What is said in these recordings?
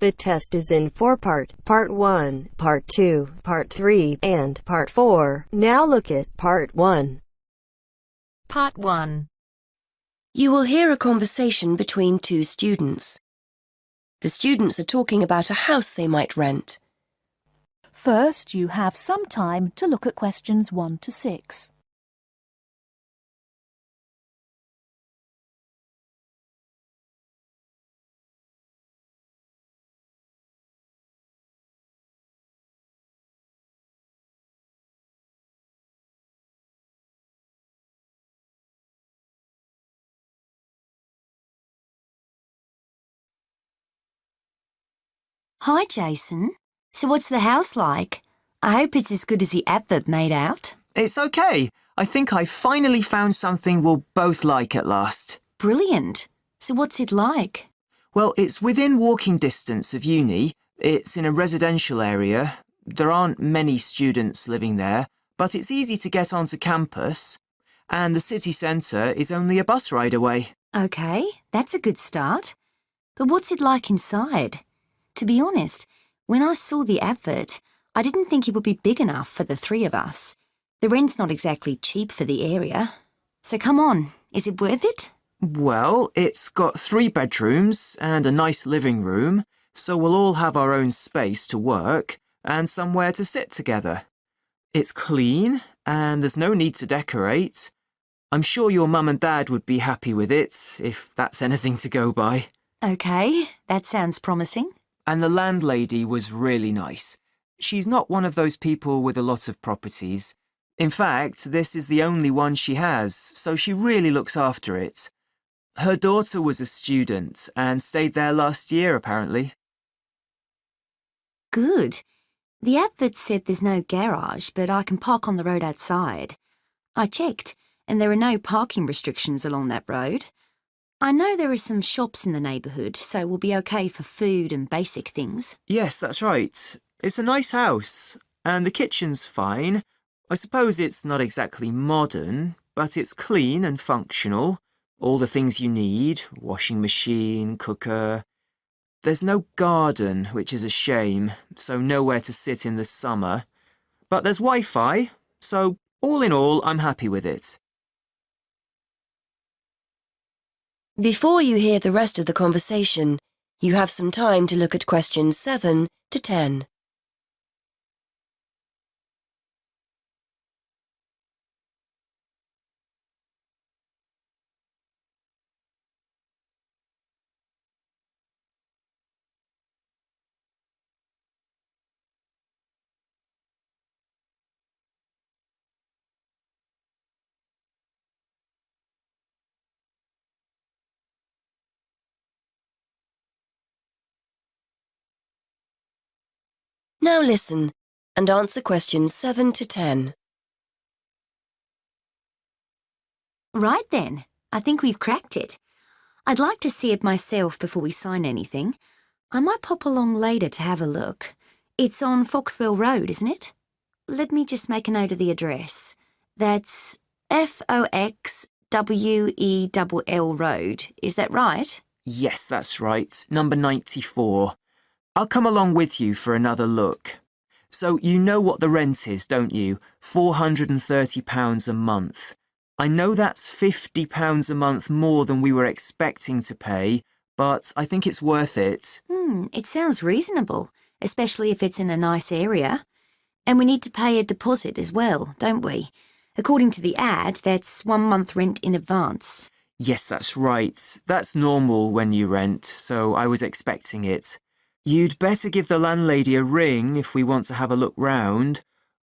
The test is in 4 parts: Part 1, Part 2, Part 3, and Part 4. Now look at Part 1. Part 1. You will hear a conversation between two students. The students are talking about a house they might rent. First, you have some time to look at questions 1 to 6. Hi, Jason. So what's the house like? I hope it's as good as the advert made out. It's okay. I think I finally found something we'll both like at last. Brilliant. So what's it like? Well, it's within walking distance of uni. It's in a residential area. There aren't many students living there, but it's easy to get onto campus. And the city centre is only a bus ride away. Okay, that's a good start. But what's it like inside? To be honest, when I saw the advert, I didn't think it would be big enough for the three of us. The rent's not exactly cheap for the area. So come on, is it worth it? Well, it's got 3 bedrooms and a nice living room, so we'll all have our own space to work and somewhere to sit together. It's clean and there's no need to decorate. I'm sure your mum and dad would be happy with it, if that's anything to go by. Okay, that sounds promising. And the landlady was really nice. She's not one of those people with a lot of properties. In fact, this is the only one she has, so she really looks after it. Her daughter was a student and stayed there last year, apparently. Good. The advert said there's no garage, but I can park on the road outside. I checked, and there are no parking restrictions along that road. I know there are some shops in the neighbourhood, so we'll be okay for food and basic things. Yes, that's right. It's a nice house, and the kitchen's fine. I suppose it's not exactly modern, but it's clean and functional. All the things you need: washing machine, cooker. There's no garden, which is a shame, so nowhere to sit in the summer. But there's Wi-Fi, so all in all, I'm happy with it. Before you hear the rest of the conversation, you have some time to look at questions 7 to 10. Now listen and answer questions 7 to 10. Right then, I think we've cracked it. I'd like to see it myself before we sign anything. I might pop along later to have a look. It's on Foxwell Road, isn't it? Let me just make a note of the address. That's Foxwell Road, is that right? Yes, that's right. Number 94. I'll come along with you for another look. So you know what the rent is, don't you? £430 a month. I know that's £50 a month more than we were expecting to pay, but I think it's worth it. It sounds reasonable, especially if it's in a nice area. And we need to pay a deposit as well, don't we? According to the ad, that's 1 month rent in advance. Yes, that's right. That's normal when you rent, so I was expecting it. You'd better give the landlady a ring if we want to have a look round.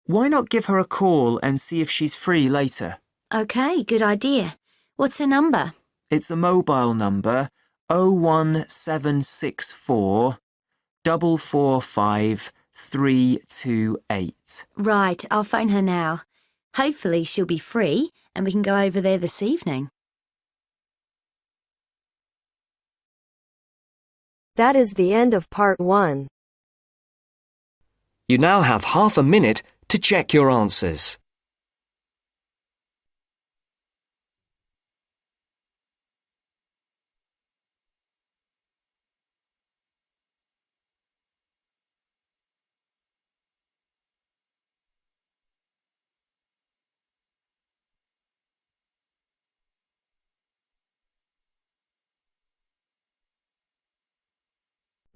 Why not give her a call and see if she's free later? Okay, good idea. What's her number? It's a mobile number, 01764 445 328. Right, I'll phone her now. Hopefully she'll be free and we can go over there this evening. That is the end of Part 1. You now have half a minute to check your answers.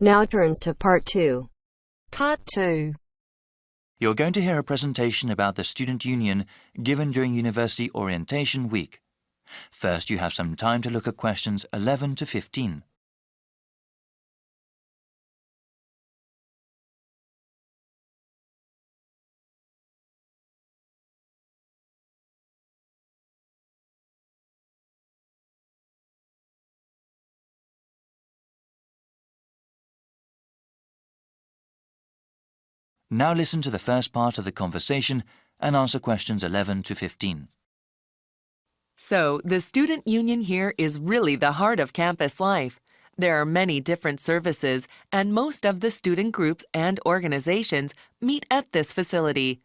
Now turns to Part 2. Part 2. You're going to hear a presentation about the Student Union given during University Orientation Week. First, you have some time to look at questions 11 to 15. Now listen to the first part of the conversation and answer questions 11 to 15. So, the student union here is really the heart of campus life. There are many different services, and most of the student groups and organizations meet at this facility.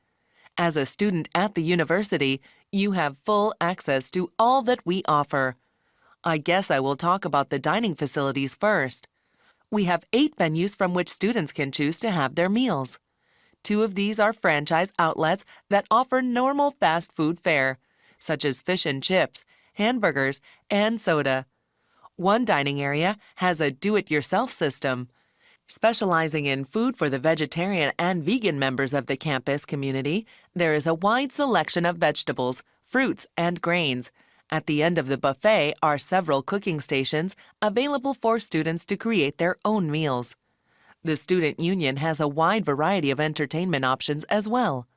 As a student at the university, you have full access to all that we offer. I guess I will talk about the dining facilities first. We have 8 venues from which students can choose to have their meals. 2 of these are franchise outlets that offer normal fast food fare, such as fish and chips, hamburgers, and soda. One dining area has a do-it-yourself system. Specializing in food for the vegetarian and vegan members of the campus community, there is a wide selection of vegetables, fruits, and grains. At the end of the buffet are several cooking stations available for students to create their own meals. The student union has a wide variety of entertainment options as well.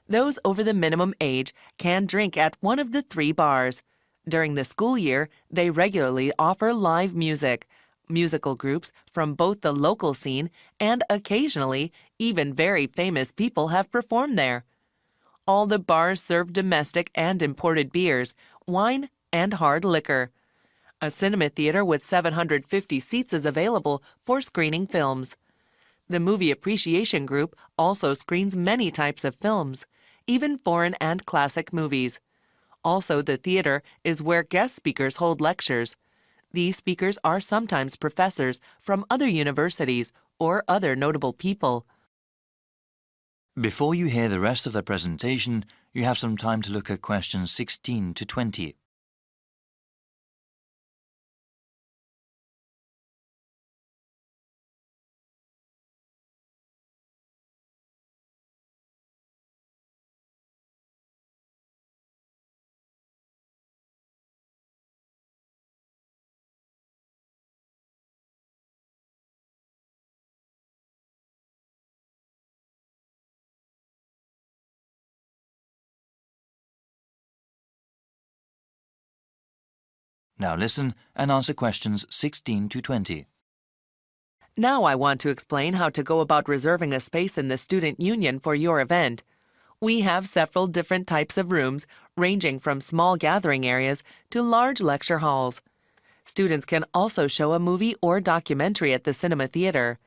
Those over the minimum age can drink at one of the 3 bars. During the school year, they regularly offer live music, musical groups from both the local scene and occasionally even very famous people have performed there. All the bars serve domestic and imported beers, wine, and hard liquor. A cinema theater with 750 seats is available for screening films. The Movie Appreciation Group also screens many types of films, even foreign and classic movies. Also, the theater is where guest speakers hold lectures. These speakers are sometimes professors from other universities or other notable people. Before you hear the rest of the presentation, you have some time to look at questions 16 to 20. Now listen and answer questions 16 to 20. Now I want to explain how to go about reserving a space in the student union for your event. We have several different types of rooms, ranging from small gathering areas to large lecture halls. Students can also show a movie or documentary at the cinema theater.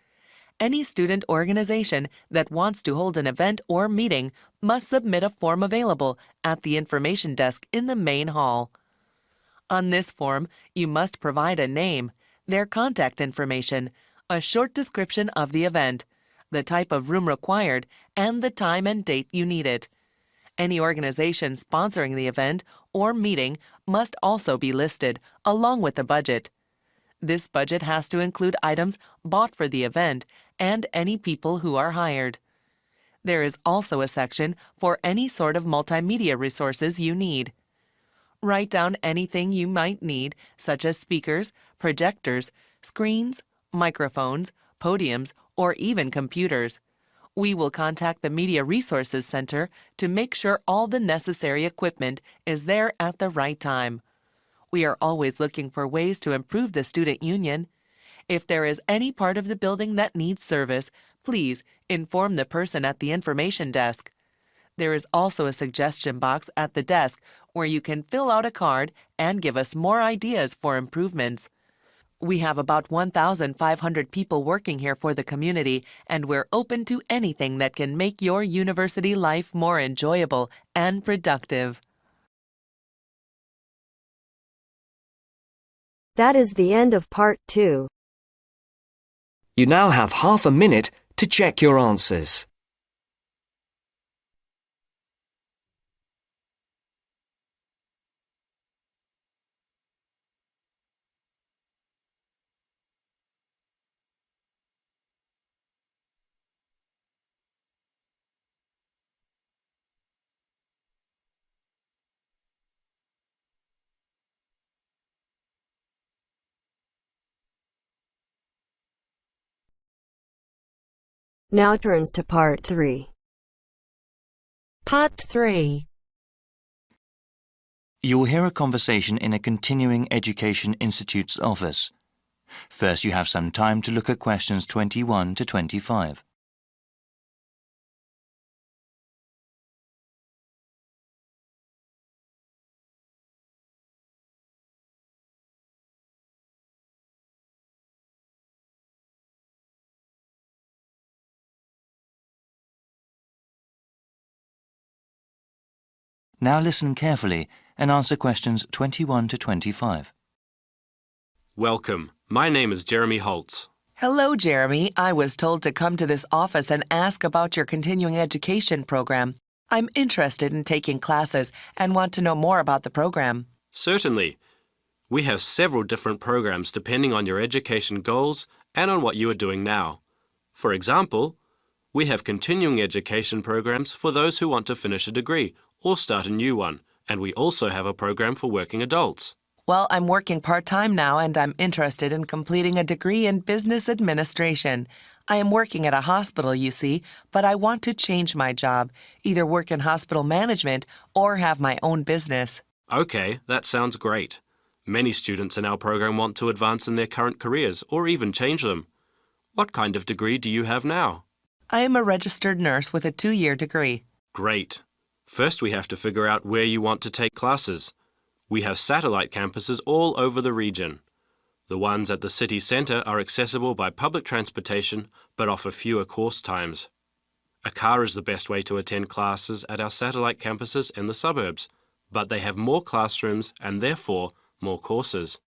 Any student organization that wants to hold an event or meeting must submit a form available at the information desk in the main hall. On this form, you must provide a name, their contact information, a short description of the event, the type of room required, and the time and date you need it. Any organization sponsoring the event or meeting must also be listed, along with the budget. This budget has to include items bought for the event and any people who are hired. There is also a section for any sort of multimedia resources you need. Write down anything you might need, such as speakers, projectors, screens, microphones, podiums, or even computers. We will contact the Media Resources Center to make sure all the necessary equipment is there at the right time. We are always looking for ways to improve the student union. If there is any part of the building that needs service, please inform the person at the information desk. There is also a suggestion box at the desk where you can fill out a card and give us more ideas for improvements. We have about 1,500 people working here for the community, and we're open to anything that can make your university life more enjoyable and productive. That is the end of Part 2. You now have half a minute to check your answers. Now turns to Part 3. Part 3. You will hear a conversation in a continuing education institute's office. First, you have some time to look at questions 21 to 25. Now listen carefully and answer questions 21 to 25. Welcome. My name is Jeremy Holtz. Hello, Jeremy. I was told to come to this office and ask about your continuing education program. I'm interested in taking classes and want to know more about the program. Certainly. We have several different programs depending on your education goals and on what you are doing now. For example, we have continuing education programs for those who want to finish a degree or start a new one, and we also have a program for working adults. Well, I'm working part-time now and I'm interested in completing a degree in business administration. I am working at a hospital, you see, but I want to change my job, either work in hospital management or have my own business. Okay, that sounds great. Many students in our program want to advance in their current careers or even change them. What kind of degree do you have now? I am a registered nurse with a 2-year degree. Great. First, we have to figure out where you want to take classes. We have satellite campuses all over the region. The ones at the city centre are accessible by public transportation but offer fewer course times. A car is the best way to attend classes at our satellite campuses in the suburbs, but they have more classrooms and therefore more courses.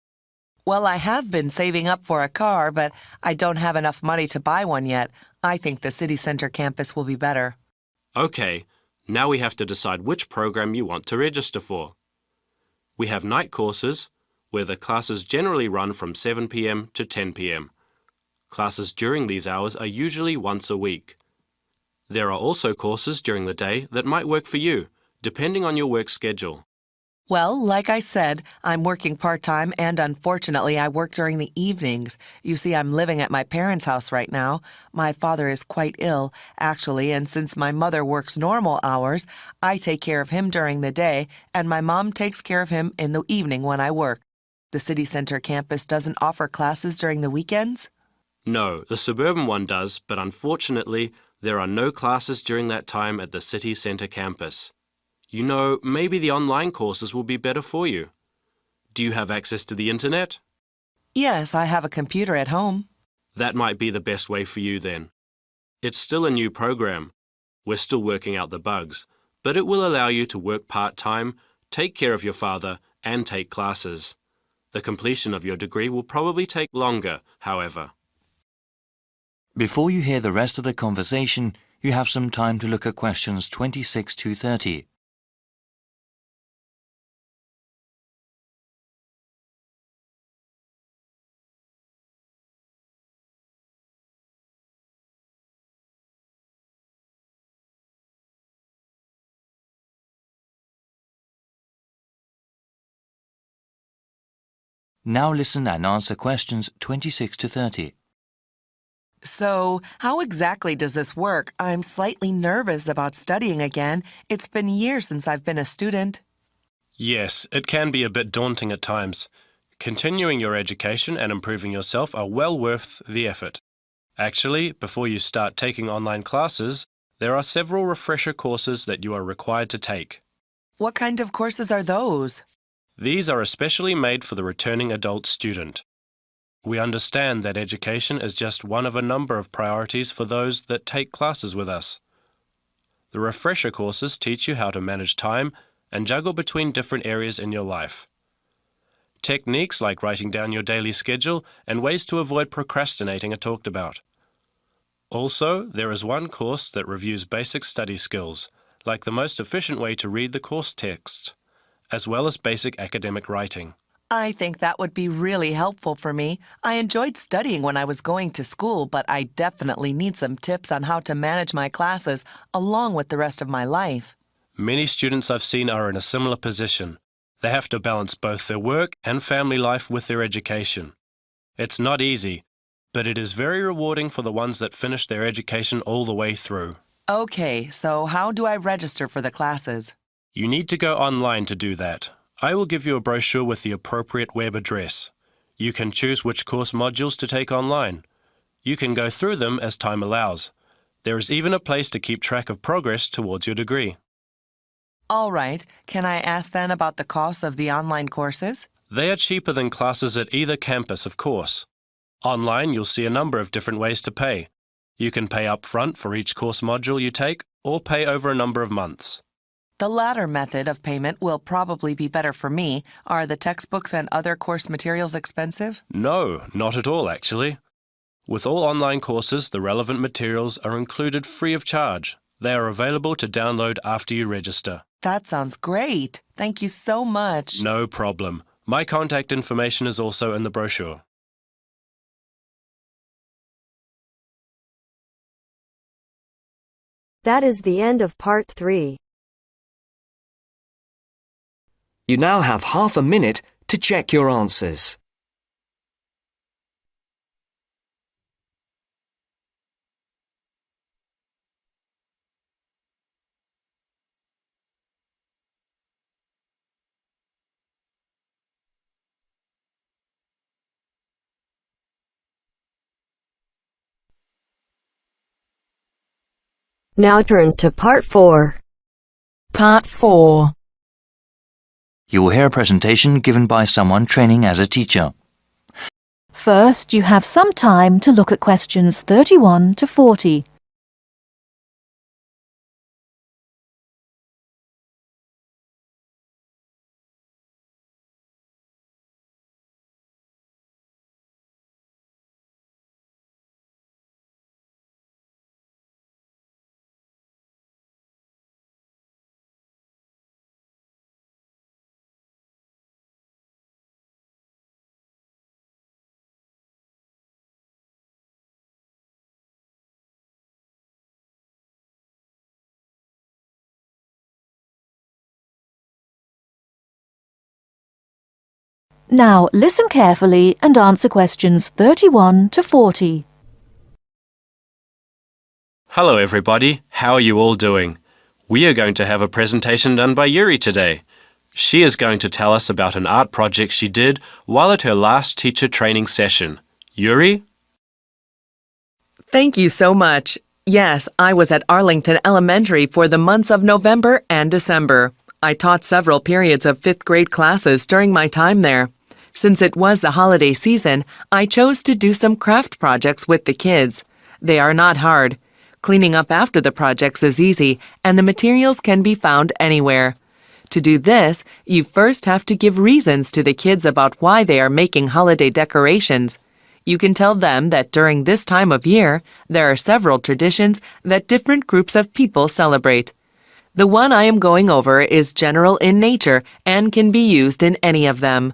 Well, I have been saving up for a car, but I don't have enough money to buy one yet. I think the city centre campus will be better. Okay, now we have to decide which program you want to register for. We have night courses, where the classes generally run from 7 p.m. to 10 p.m. Classes during these hours are usually once a week. There are also courses during the day that might work for you, depending on your work schedule. Well, like I said, I'm working part-time and unfortunately I work during the evenings. You see, I'm living at my parents' house right now. My father is quite ill, actually, and since my mother works normal hours, I take care of him during the day and my mom takes care of him in the evening when I work. The city center campus doesn't offer classes during the weekends? No, the suburban one does, but unfortunately, there are no classes during that time at the city center campus. You know, maybe the online courses will be better for you. Do you have access to the internet? Yes, I have a computer at home. That might be the best way for you then. It's still a new program. We're still working out the bugs, but it will allow you to work part-time, take care of your father, and take classes. The completion of your degree will probably take longer, however. Before you hear the rest of the conversation, you have some time to look at questions 26 to 30. Now listen and answer questions 26 to 30. So, how exactly does this work? I'm slightly nervous about studying again. It's been years since I've been a student. Yes, it can be a bit daunting at times. Continuing your education and improving yourself are well worth the effort. Actually, before you start taking online classes, there are several refresher courses that you are required to take. What kind of courses are those? These are especially made for the returning adult student. We understand that education is just one of a number of priorities for those that take classes with us. The refresher courses teach you how to manage time and juggle between different areas in your life. Techniques like writing down your daily schedule and ways to avoid procrastinating are talked about. Also, there is one course that reviews basic study skills, like the most efficient way to read the course text, as well as basic academic writing. I think that would be really helpful for me. I enjoyed studying when I was going to school, but I definitely need some tips on how to manage my classes along with the rest of my life. Many students I've seen are in a similar position. They have to balance both their work and family life with their education. It's not easy, but it is very rewarding for the ones that finish their education all the way through. Okay, so how do I register for the classes? You need to go online to do that. I will give you a brochure with the appropriate web address. You can choose which course modules to take online. You can go through them as time allows. There is even a place to keep track of progress towards your degree. All right, can I ask then about the cost of the online courses? They are cheaper than classes at either campus, of course. Online, you'll see a number of different ways to pay. You can pay up front for each course module you take, or pay over a number of months. The latter method of payment will probably be better for me. Are the textbooks and other course materials expensive? No, not at all, actually. With all online courses, the relevant materials are included free of charge. They are available to download after you register. That sounds great. Thank you so much. No problem. My contact information is also in the brochure. That is the end of part 3. You now have half a minute to check your answers. Now turns to part 4. Part 4. You will hear a presentation given by someone training as a teacher. First, you have some time to look at questions 31 to 40. Now listen carefully and answer questions 31 to 40. Hello everybody, how are you all doing? We are going to have a presentation done by Yuri today. She is going to tell us about an art project she did while at her last teacher training session. Yuri? Thank you so much. Yes, I was at Arlington Elementary for the months of November and December. I taught several periods of 5th grade classes during my time there. Since it was the holiday season, I chose to do some craft projects with the kids. They are not hard. Cleaning up after the projects is easy, and the materials can be found anywhere. To do this, you first have to give reasons to the kids about why they are making holiday decorations. You can tell them that during this time of year, there are several traditions that different groups of people celebrate. The one I am going over is general in nature and can be used in any of them.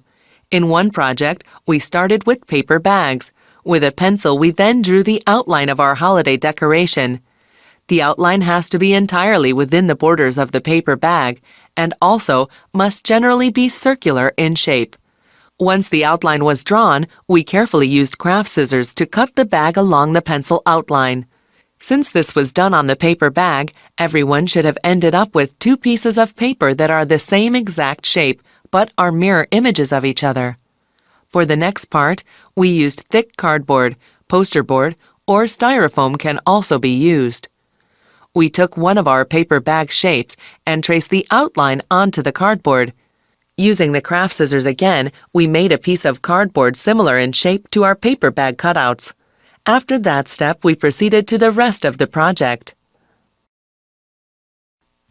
In one project, we started with paper bags. With a pencil, we then drew the outline of our holiday decoration. The outline has to be entirely within the borders of the paper bag and also must generally be circular in shape. Once the outline was drawn, we carefully used craft scissors to cut the bag along the pencil outline. Since this was done on the paper bag, everyone should have ended up with 2 pieces of paper that are the same exact shape, but are mirror images of each other. For the next part, we used thick cardboard, poster board, or styrofoam can also be used. We took one of our paper bag shapes and traced the outline onto the cardboard. Using the craft scissors again, we made a piece of cardboard similar in shape to our paper bag cutouts. After that step, we proceeded to the rest of the project.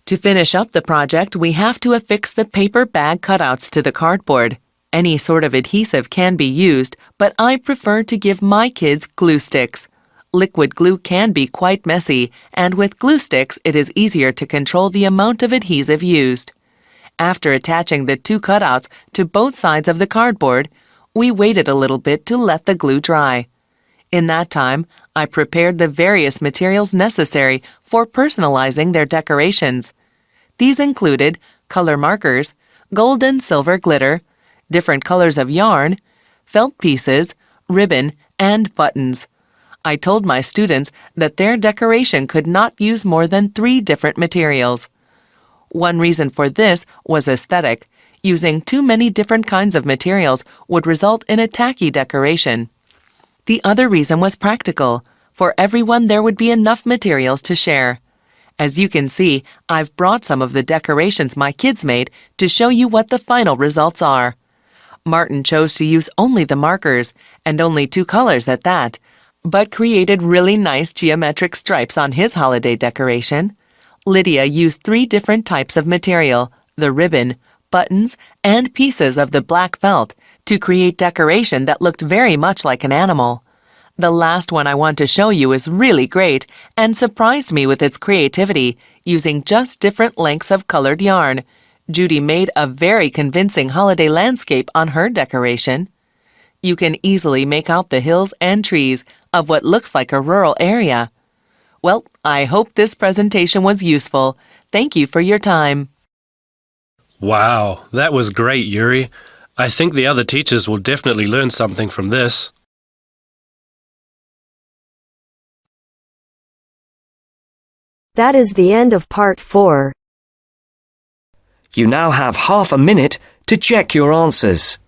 To finish up the project, we have to affix the paper bag cutouts to the cardboard. Any sort of adhesive can be used, but I prefer to give my kids glue sticks. Liquid glue can be quite messy, and with glue sticks, it is easier to control the amount of adhesive used. After attaching the 2 cutouts to both sides of the cardboard, we waited a little bit to let the glue dry. In that time, I prepared the various materials necessary for personalizing their decorations. These included color markers, gold and silver glitter, different colors of yarn, felt pieces, ribbon, and buttons. I told my students that their decoration could not use more than 3 different materials. One reason for this was aesthetic. Using too many different kinds of materials would result in a tacky decoration. The other reason was practical. For everyone, there would be enough materials to share. As you can see, I've brought some of the decorations my kids made to show you what the final results are. Martin chose to use only the markers, and only 2 colors at that, but created really nice geometric stripes on his holiday decoration. Lydia used 3 different types of material, the ribbon, buttons, and pieces of the black felt, to create decoration that looked very much like an animal. The last one I want to show you is really great and surprised me with its creativity, using just different lengths of colored yarn. Judy made a very convincing holiday landscape on her decoration. You can easily make out the hills and trees of what looks like a rural area. Well, I hope this presentation was useful. Thank you for your time. Wow, that was great, Yuri. I think the other teachers will definitely learn something from this. That is the end of part 4. You now have half a minute to check your answers.